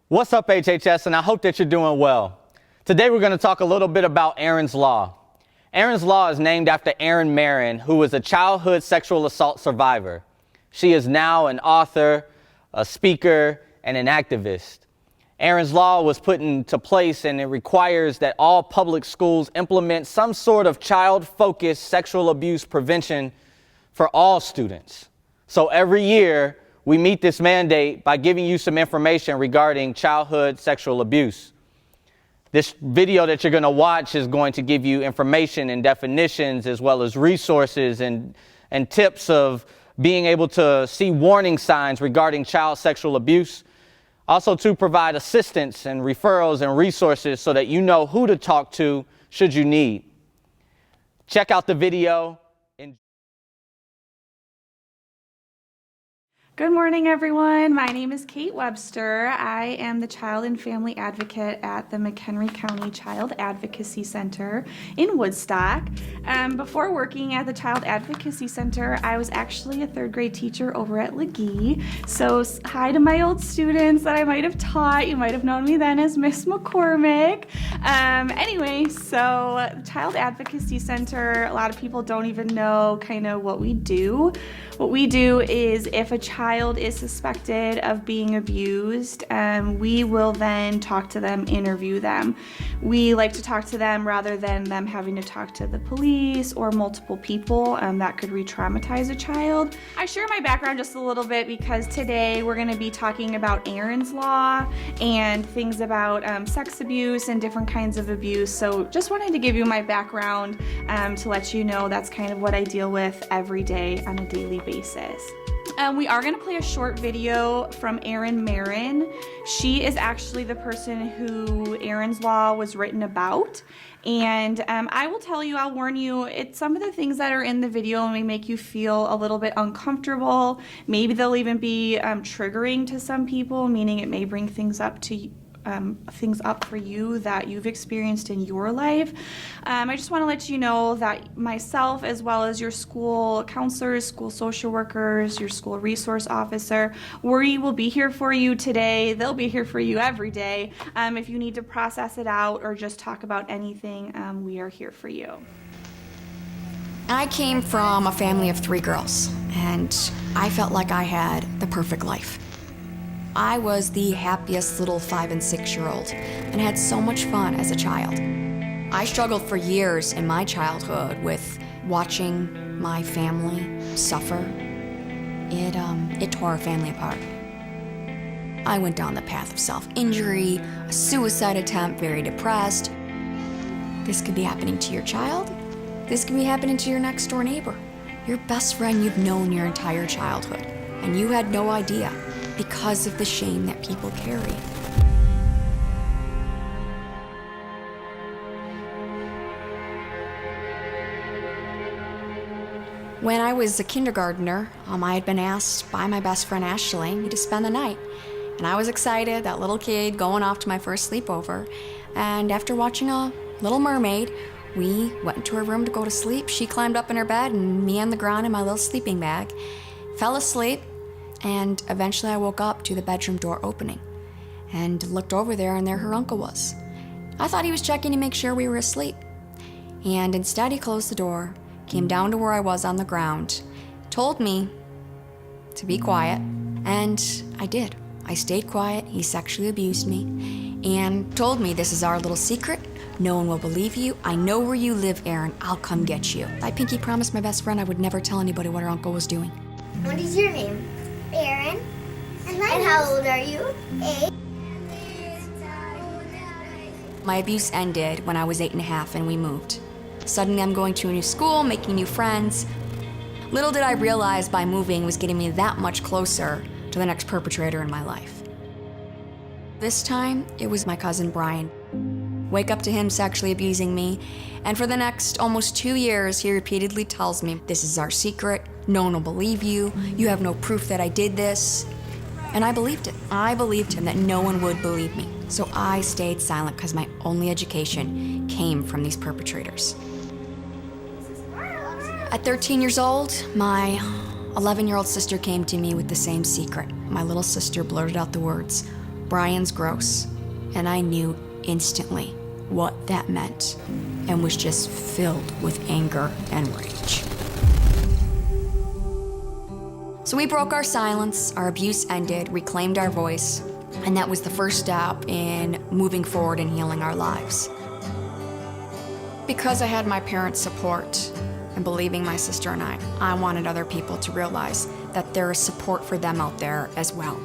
What's up, HHS, and I hope that you're doing well. Today we're going to talk a little bit about Erin's Law. Erin's Law is named after Erin, who was a childhood sexual assault survivor. She is now an author, a speaker, and an activist. Erin's Law was put into place, and it requires that all public schools implement some sort of child-focused sexual abuse prevention for all students. So every year, we meet this mandate by giving you some information regarding childhood sexual abuse. This video that you're going to watch is going to give you information and definitions, as well as resources and tips of being able to see warning signs regarding child sexual abuse. Also to provide assistance and referrals and resources so that you know who to talk to should you need. Check out the video. Good morning, everyone. My name is Kate Webster. I am the Child and Family Advocate at the McHenry County Child Advocacy Center in Woodstock. Before working at the Child Advocacy Center, I was actually a third grade teacher over at Legee. So hi to my old students that I might have taught. You might have known me then as Miss McCormick. So Child Advocacy Center, a lot of people don't even know kind of what we do. What we do is if a child is suspected of being abused, we will then talk to them, interview them. We like to talk to them rather than them having to talk to the police or multiple people that could re-traumatize a child. I share my background just a little bit because today we're going to be talking about Erin's Law and things about sex abuse and different kinds of abuse. So just wanted to give you my background to let you know that's kind of what I deal with every day on a daily basis. We are going to play a short video from Erin. She is actually the person who Erin's Law was written about. And I will tell you, I'll warn you, some of the things that are in the video may make you feel a little bit uncomfortable. Maybe they'll even be triggering to some people, meaning it may bring things up for you that you've experienced in your life. I just want to let you know that myself, as well as your school counselors, school social workers, your school resource officer, we will be here for you today. They'll be here for you every day. If you need to process it out or just talk about anything, we are here for you. I came from a family of 3 girls, and I felt like I had the perfect life. I was the happiest little 5- and 6-year-old and had so much fun as a child. I struggled for years in my childhood with watching my family suffer. It tore our family apart. I went down the path of self-injury, a suicide attempt, very depressed. This could be happening to your child. This could be happening to your next door neighbor, your best friend you've known your entire childhood, and you had no idea, because of the shame that people carry. When I was a kindergartner, I had been asked by my best friend Ashley to spend the night. And I was excited, that little kid going off to my first sleepover. And after watching a Little Mermaid, we went into her room to go to sleep. She climbed up in her bed and me on the ground in my little sleeping bag, fell asleep. And eventually I woke up to the bedroom door opening and looked over there, and there her uncle was. I thought he was checking to make sure we were asleep. And instead he closed the door, came down to where I was on the ground, told me to be quiet, and I did. I stayed quiet. He sexually abused me and told me, "This is our little secret. No one will believe you. I know where you live, Erin. I'll come get you." I pinky promised my best friend I would never tell anybody what her uncle was doing. What is your name? Erin. And how old are you? 8. My abuse ended when I was 8.5 and we moved. Suddenly I'm going to a new school, making new friends. Little did I realize by moving was getting me that much closer to the next perpetrator in my life. This time, it was my cousin Brian. Wake up to him sexually abusing me, and for the next almost 2 years, he repeatedly tells me, "This is our secret. No one will believe you. You have no proof that I did this." And I believed it. I believed him that no one would believe me. So I stayed silent because my only education came from these perpetrators. At 13 years old, my 11-year-old sister came to me with the same secret. My little sister blurted out the words, Brian's gross. And I knew instantly what that meant and was just filled with anger and rage. So we broke our silence, our abuse ended, reclaimed our voice, and that was the first step in moving forward and healing our lives. Because I had my parents' support and believing my sister and I wanted other people to realize that there is support for them out there as well.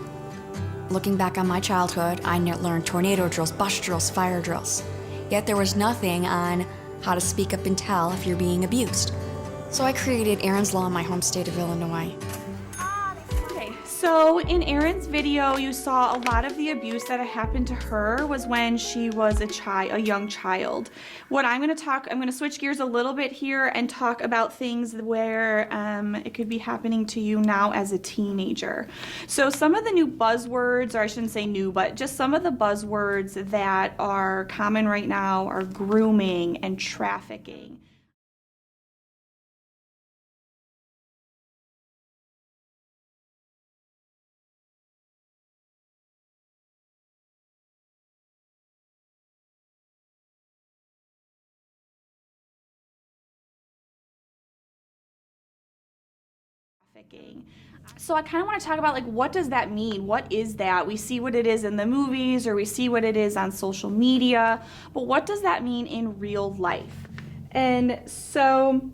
Looking back on my childhood, I learned tornado drills, bus drills, fire drills. Yet there was nothing on how to speak up and tell if you're being abused. So I created Erin's Law in my home state of Illinois. So in Erin's video, you saw a lot of the abuse that happened to her was when she was a young child. What I'm going to switch gears a little bit here and talk about things where it could be happening to you now as a teenager. So some of the new buzzwords, or I shouldn't say new, but just some of the buzzwords that are common right now are grooming and trafficking. So I kind of want to talk about, like, what does that mean? What is that? We see what it is in the movies, or we see what it is on social media, but what does that mean in real life? And so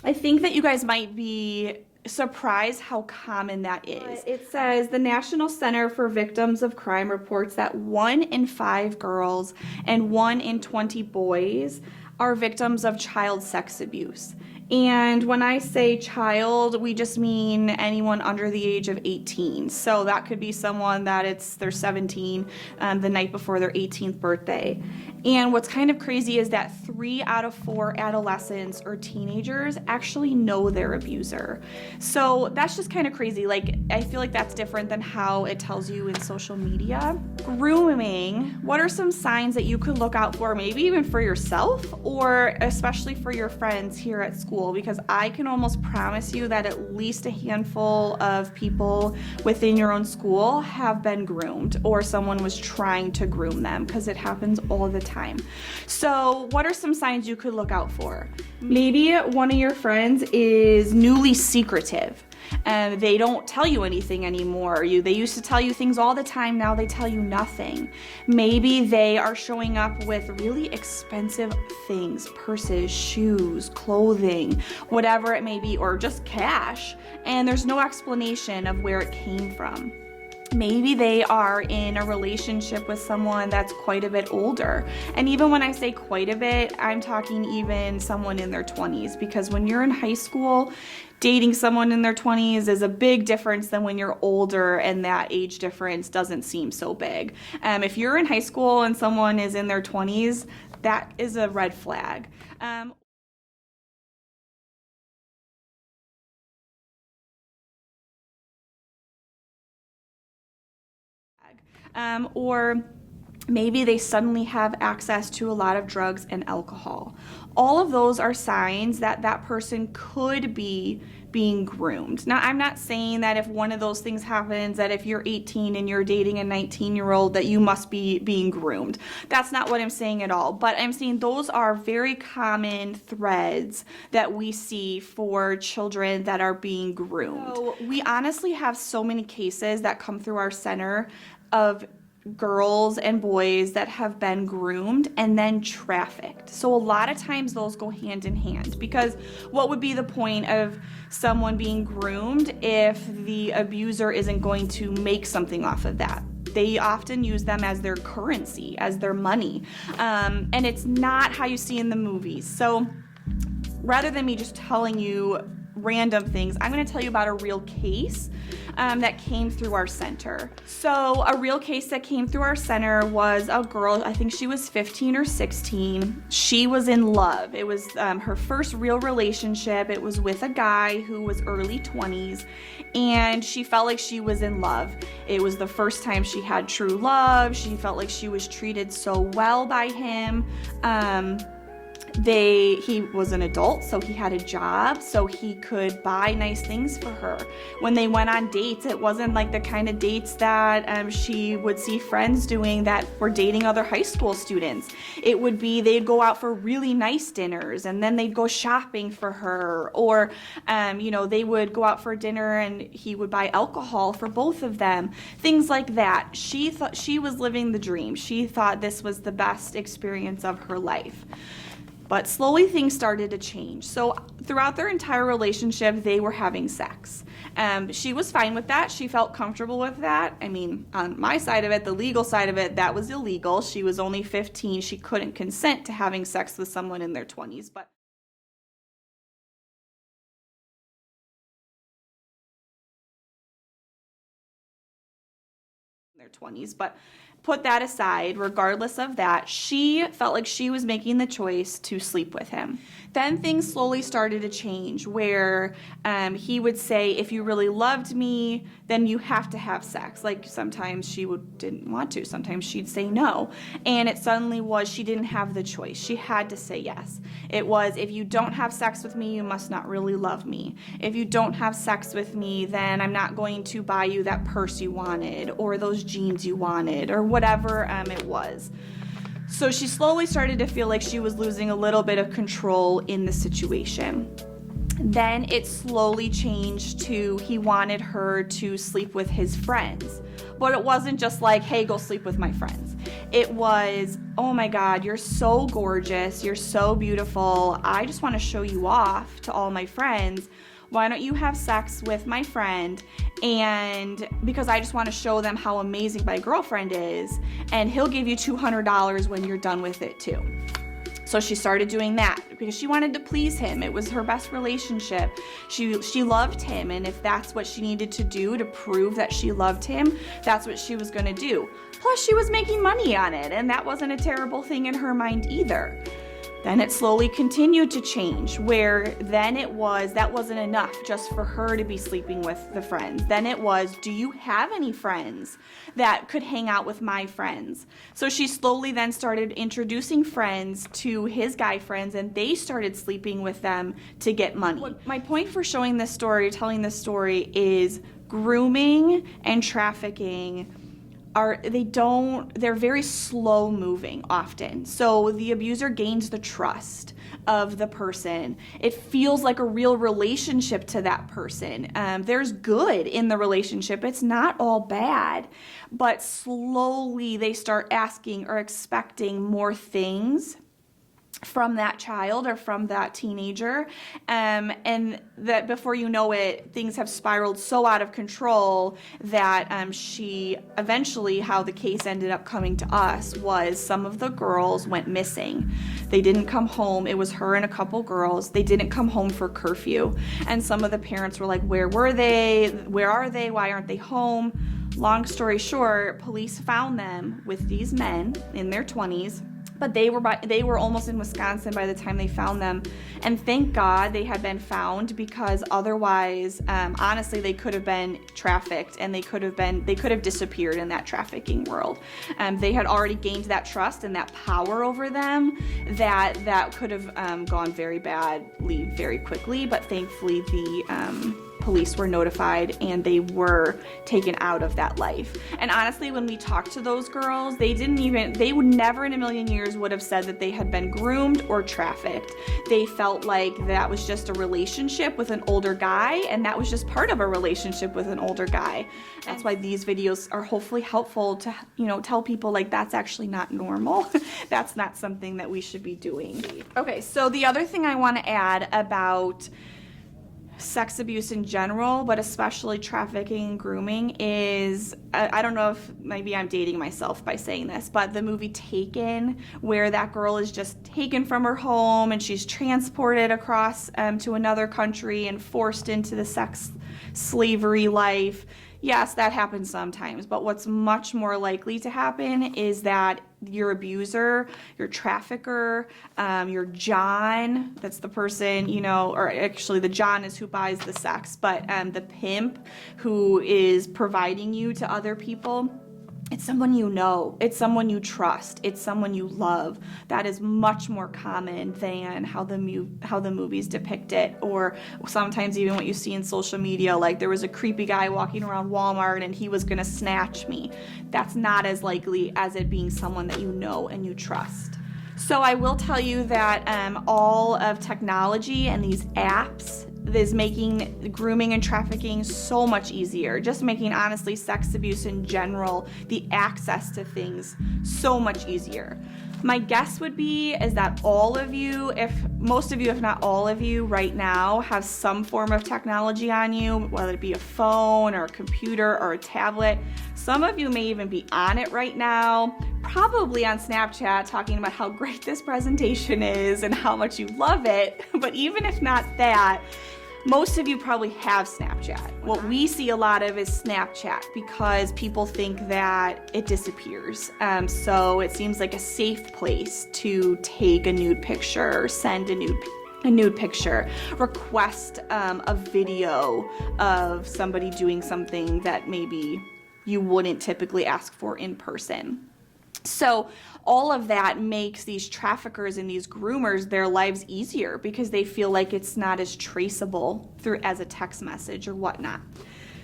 I think that you guys might be surprised how common that is. It says the National Center for Victims of Crime reports that 1 in 5 girls and 1 in 20 boys are victims of child sex abuse. And when I say child, we just mean anyone under the age of 18. So that could be someone that they're 17 the night before their 18th birthday. And what's kind of crazy is that 3 out of 4 adolescents or teenagers actually know their abuser. So that's just kind of crazy. Like, I feel like that's different than how it tells you in social media. Grooming, what are some signs that you could look out for, maybe even for yourself or especially for your friends here at school? Because I can almost promise you that at least a handful of people within your own school have been groomed, or someone was trying to groom them, because it happens all the time. So what are some signs you could look out for? Maybe one of your friends is newly secretive and they don't tell you anything anymore. They used to tell you things all the time, now they tell you nothing. Maybe they are showing up with really expensive things, purses, shoes, clothing, whatever it may be, or just cash, and there's no explanation of where it came from. Maybe they are in a relationship with someone that's quite a bit older. And even when I say quite a bit, I'm talking even someone in their 20s, because when you're in high school, dating someone in their 20s is a big difference than when you're older, and that age difference doesn't seem so big. If you're in high school and someone is in their 20s, that is a red flag. Or maybe they suddenly have access to a lot of drugs and alcohol. All of those are signs that that person could be being groomed. Now, I'm not saying that if one of those things happens, that if you're 18 and you're dating a 19-year-old, that you must be being groomed. That's not what I'm saying at all. But I'm saying those are very common threads that we see for children that are being groomed. So we honestly have so many cases that come through our center of girls and boys that have been groomed and then trafficked. So a lot of times those go hand in hand, because what would be the point of someone being groomed if the abuser isn't going to make something off of that? They often use them as their currency, as their money. And it's not how you see in the movies. So rather than me just telling you random things, I'm going to tell you about a real case that came through our center. So a real case that came through our center was a girl, I think she was 15 or 16. She was in love. It was her first real relationship. It was with a guy who was early 20s, and she felt like she was in love. It was the first time she had true love. She felt like she was treated so well by him. He was an adult, so he had a job, so he could buy nice things for her. When they went on dates, it wasn't like the kind of dates that she would see friends doing that were dating other high school students. It would be they'd go out for really nice dinners, and then they'd go shopping for her, or they would go out for dinner and he would buy alcohol for both of them, things like that. She thought she was living the dream. She thought this was the best experience of her life. But slowly things started to change. So throughout their entire relationship, they were having sex. She was fine with that. She felt comfortable with that. I mean, on my side of it, the legal side of it, that was illegal. She was only 15. She couldn't consent to having sex with someone in their 20s. But put that aside, regardless of that, she felt like she was making the choice to sleep with him. Then things slowly started to change where he would say, if you really loved me, then you have to have sex. Like sometimes she didn't want to, sometimes she'd say no. And it suddenly was she didn't have the choice. She had to say yes. It was, if you don't have sex with me, you must not really love me. If you don't have sex with me, then I'm not going to buy you that purse you wanted or those jeans you wanted or whatever it was. So she slowly started to feel like she was losing a little bit of control in the situation. Then it slowly changed to he wanted her to sleep with his friends. But it wasn't just like, hey, go sleep with my friends. It was, oh my God, you're so gorgeous, you're so beautiful, I just want to show you off to all my friends. Why don't you have sex with my friend? And because I just want to show them how amazing my girlfriend is, and he'll give you $200 when you're done with it too. So she started doing that because she wanted to please him. It was her best relationship. She loved him, and if that's what she needed to do to prove that she loved him, that's what she was going to do. Plus, she was making money on it, and that wasn't a terrible thing in her mind either. Then it slowly continued to change, where then it was, that wasn't enough just for her to be sleeping with the friends. Then it was, do you have any friends that could hang out with my friends? So she slowly then started introducing friends to his guy friends, and they started sleeping with them to get money. My point for showing this story, telling this story, is grooming and trafficking they're very slow moving often. So the abuser gains the trust of the person. It feels like a real relationship to that person. There's good in the relationship. It's not all bad, but slowly they start asking or expecting more things from that child or from that teenager, and that before you know it, things have spiraled so out of control that she eventually, how the case ended up coming to us was some of the girls went missing. They didn't come home. It was her and a couple girls. They didn't come home for curfew, and some of the parents were like, where were they? Where are they? Why aren't they home? Long story short, police found them with these men in their 20s. But they were almost in Wisconsin by the time they found them, and thank God they had been found, because otherwise, honestly, they could have been trafficked, and they could have disappeared in that trafficking world. They had already gained that trust and that power over them that could have gone very badly very quickly. But thankfully, the police were notified and they were taken out of that life. And honestly, when we talked to those girls, they would never in a million years would have said that they had been groomed or trafficked. They felt like that was just a relationship with an older guy, and that was just part of a relationship with an older guy. That's why these videos are hopefully helpful to, tell people like that's actually not normal. That's not something that we should be doing. Okay, so the other thing I want to add about sex abuse in general, but especially trafficking and grooming, is I don't know if maybe I'm dating myself by saying this, but the movie Taken, where that girl is just taken from her home and she's transported across to another country and forced into the sex slavery life. Yes, that happens sometimes, but what's much more likely to happen is that your abuser, your trafficker, your John, that's the person, or actually the John is who buys the sex, but the pimp who is providing you to other people, it's someone you know, it's someone you trust, it's someone you love. That is much more common than how the movies depict it, or sometimes even what you see in social media, like there was a creepy guy walking around Walmart and he was gonna snatch me. That's not as likely as it being someone that you know and you trust. So I will tell you that all of technology and these apps is making grooming and trafficking so much easier, just making, honestly, sex abuse in general, the access to things, so much easier. My guess would be is that all of you, if most of you, if not all of you right now, have some form of technology on you, whether it be a phone or a computer or a tablet. Some of you may even be on it right now, probably on Snapchat, talking about how great this presentation is and how much you love it. But even if not that, most of you probably have Snapchat. What we see a lot of is Snapchat because people think that it disappears. So it seems like a safe place to take a nude picture or send a nude picture, request a video of somebody doing something that maybe you wouldn't typically ask for in person. So all of that makes these traffickers and these groomers their lives easier because they feel like it's not as traceable through as a text message or whatnot.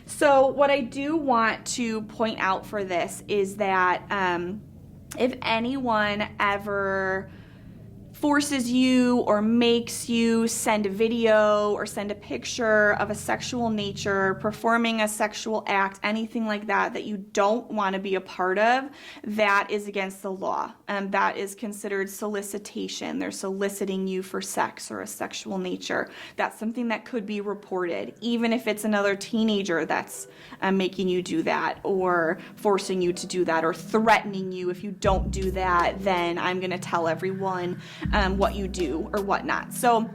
So what I do want to point out for this is that if anyone ever forces you or makes you send a video or send a picture of a sexual nature, performing a sexual act, anything like that that you don't want to be a part of, that is against the law. That is considered solicitation. They're soliciting you for sex or a sexual nature. That's something that could be reported, even if it's another teenager that's making you do that or forcing you to do that or threatening you. If you don't do that, then I'm going to tell everyone what you do or whatnot. So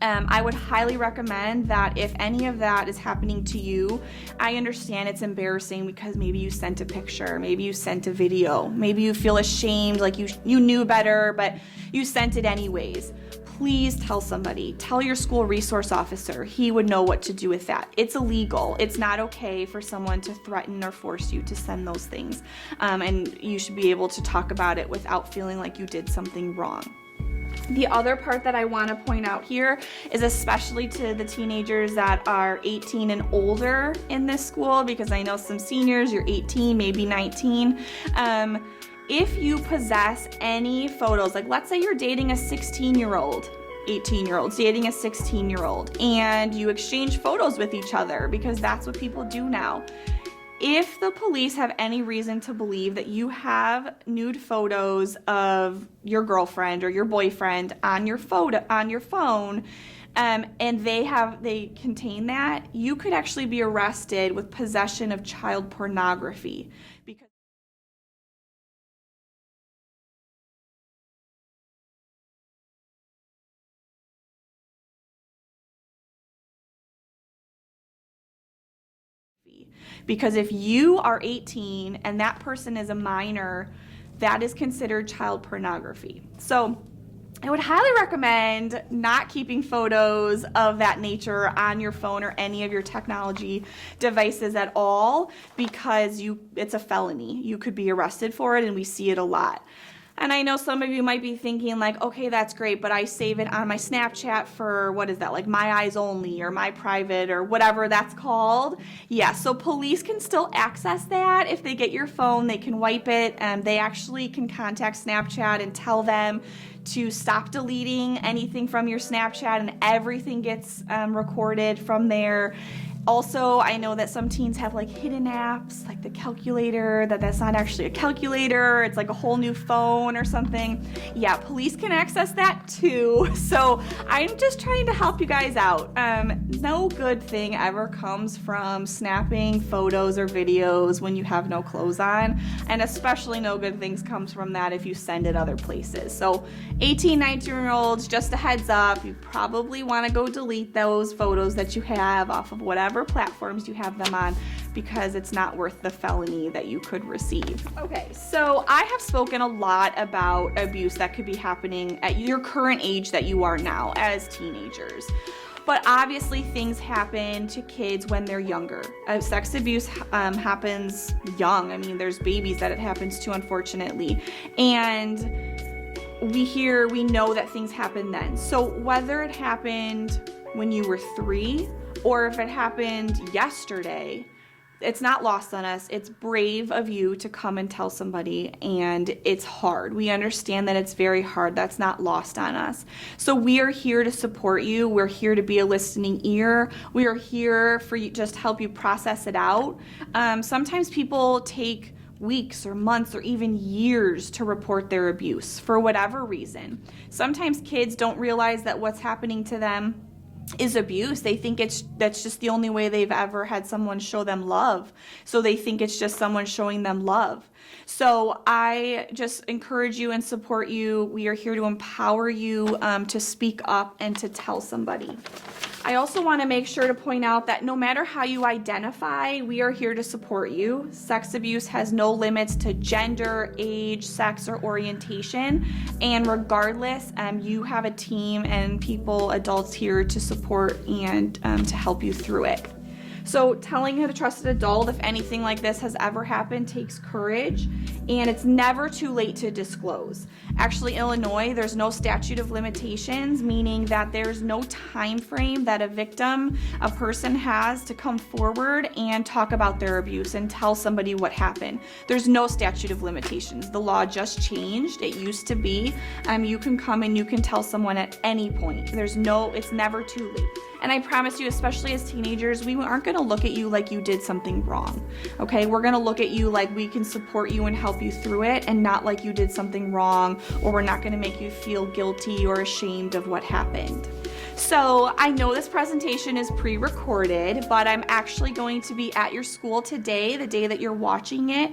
I would highly recommend that if any of that is happening to you, I understand it's embarrassing because maybe you sent a picture, maybe you sent a video, maybe you feel ashamed, like you knew better, but you sent it anyways. Please tell somebody. Tell your school resource officer. He would know what to do with that. It's illegal. It's not okay for someone to threaten or force you to send those things. And you should be able to talk about it without feeling like you did something wrong. The other part that I want to point out here is especially to the teenagers that are 18 and older in this school, because I know some seniors, you're 18, maybe 19. If you possess any photos, like let's say you're dating a 16-year-old, 18-year-old, dating a 16-year-old, and you exchange photos with each other because that's what people do now. If the police have any reason to believe that you have nude photos of your girlfriend or your boyfriend on your phone, and they contain that, you could actually be arrested with possession of child pornography. Because if you are 18 and that person is a minor, that is considered child pornography. So I would highly recommend not keeping photos of that nature on your phone or any of your technology devices at all, because it's a felony. You could be arrested for it, and we see it a lot. And I know some of you might be thinking like, okay, that's great, but I save it on my Snapchat for, what is that, like my eyes only or my private or whatever that's called. Yeah, so police can still access that. If they get your phone, they can wipe it. They actually can contact Snapchat and tell them to stop deleting anything from your Snapchat, and everything gets recorded from there. Also, I know that some teens have like hidden apps, like the calculator, that's not actually a calculator, it's like a whole new phone or something. Yeah, police can access that too. So I'm just trying to help you guys out. No good thing ever comes from snapping photos or videos when you have no clothes on, and especially no good things comes from that if you send it other places. So 18, 19-year-olds, just a heads up, you probably want to go delete those photos that you have off of whatever platforms you have them on, because it's not worth the felony that you could receive. Okay, so I have spoken a lot about abuse that could be happening at your current age that you are now as teenagers. But obviously things happen to kids when they're younger. Sex abuse happens young. I mean, there's babies that it happens to, unfortunately. And we know that things happen then. So whether it happened when you were 3 or if it happened yesterday, it's not lost on us. It's brave of you to come and tell somebody, and it's hard. We understand that it's very hard. That's not lost on us. So we are here to support you. We're here to be a listening ear. We are here for you, just to help you process it out. Sometimes people take weeks or months or even years to report their abuse for whatever reason. Sometimes kids don't realize that what's happening to them is abuse. They think that's just the only way they've ever had someone show them love. So they think it's just someone showing them love. So I just encourage you and support you. We are here to empower you to speak up and to tell somebody. I also want to make sure to point out that no matter how you identify, we are here to support you. Sex abuse has no limits to gender, age, sex, or orientation. And regardless, you have a team and people, adults here to support and to help you through it. So telling a trusted adult if anything like this has ever happened takes courage, and it's never too late to disclose. Actually, Illinois, there's no statute of limitations, meaning that there's no time frame that a person has to come forward and talk about their abuse and tell somebody what happened. There's no statute of limitations. The law just changed. It used to be, you can come and you can tell someone at any point. It's never too late. And I promise you, especially as teenagers, we aren't going to look at you like you did something wrong, okay? We're going to look at you like we can support you and help you through it, and not like you did something wrong, or we're not going to make you feel guilty or ashamed of what happened. So I know this presentation is pre-recorded, but I'm actually going to be at your school today, the day that you're watching it,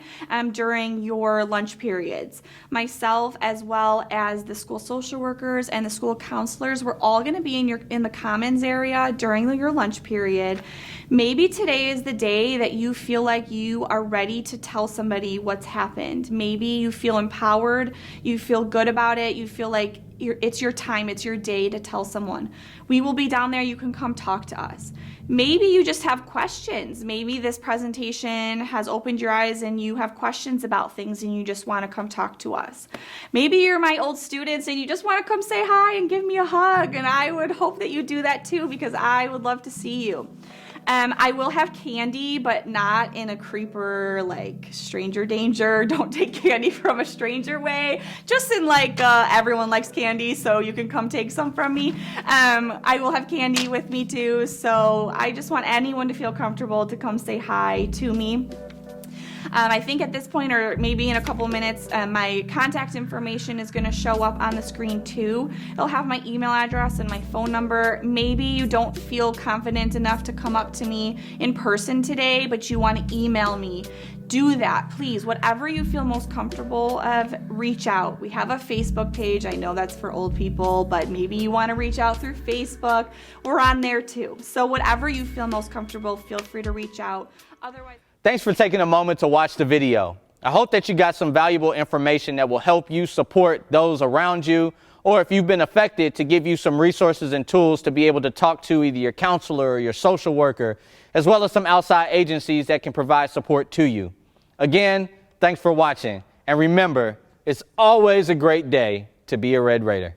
during your lunch periods. Myself, as well as the school social workers and the school counselors, we're all going to be in the commons area during your lunch period. Maybe today is the day that you feel like you are ready to tell somebody what's happened. Maybe you feel empowered, you feel good about it, you feel like it's your time, it's your day to tell someone. We will be down there, you can come talk to us. Maybe you just have questions. Maybe this presentation has opened your eyes and you have questions about things and you just want to come talk to us. Maybe you're my old students and you just want to come say hi and give me a hug, and I would hope that you do that too, because I would love to see you. I will have candy, but not in a creeper, like stranger danger. Don't take candy from a stranger way. Just in like everyone likes candy, so you can come take some from me. I will have candy with me too, so I just want anyone to feel comfortable to come say hi to me. I think at this point, or maybe in a couple minutes, my contact information is going to show up on the screen too. It'll have my email address and my phone number. Maybe you don't feel confident enough to come up to me in person today, but you want to email me. Do that, please. Whatever you feel most comfortable of, reach out. We have a Facebook page. I know that's for old people, but maybe you want to reach out through Facebook. We're on there too. So whatever you feel most comfortable, feel free to reach out. Otherwise, thanks for taking a moment to watch the video. I hope that you got some valuable information that will help you support those around you, or if you've been affected, to give you some resources and tools to be able to talk to either your counselor or your social worker, as well as some outside agencies that can provide support to you. Again, thanks for watching. And remember, it's always a great day to be a Red Raider.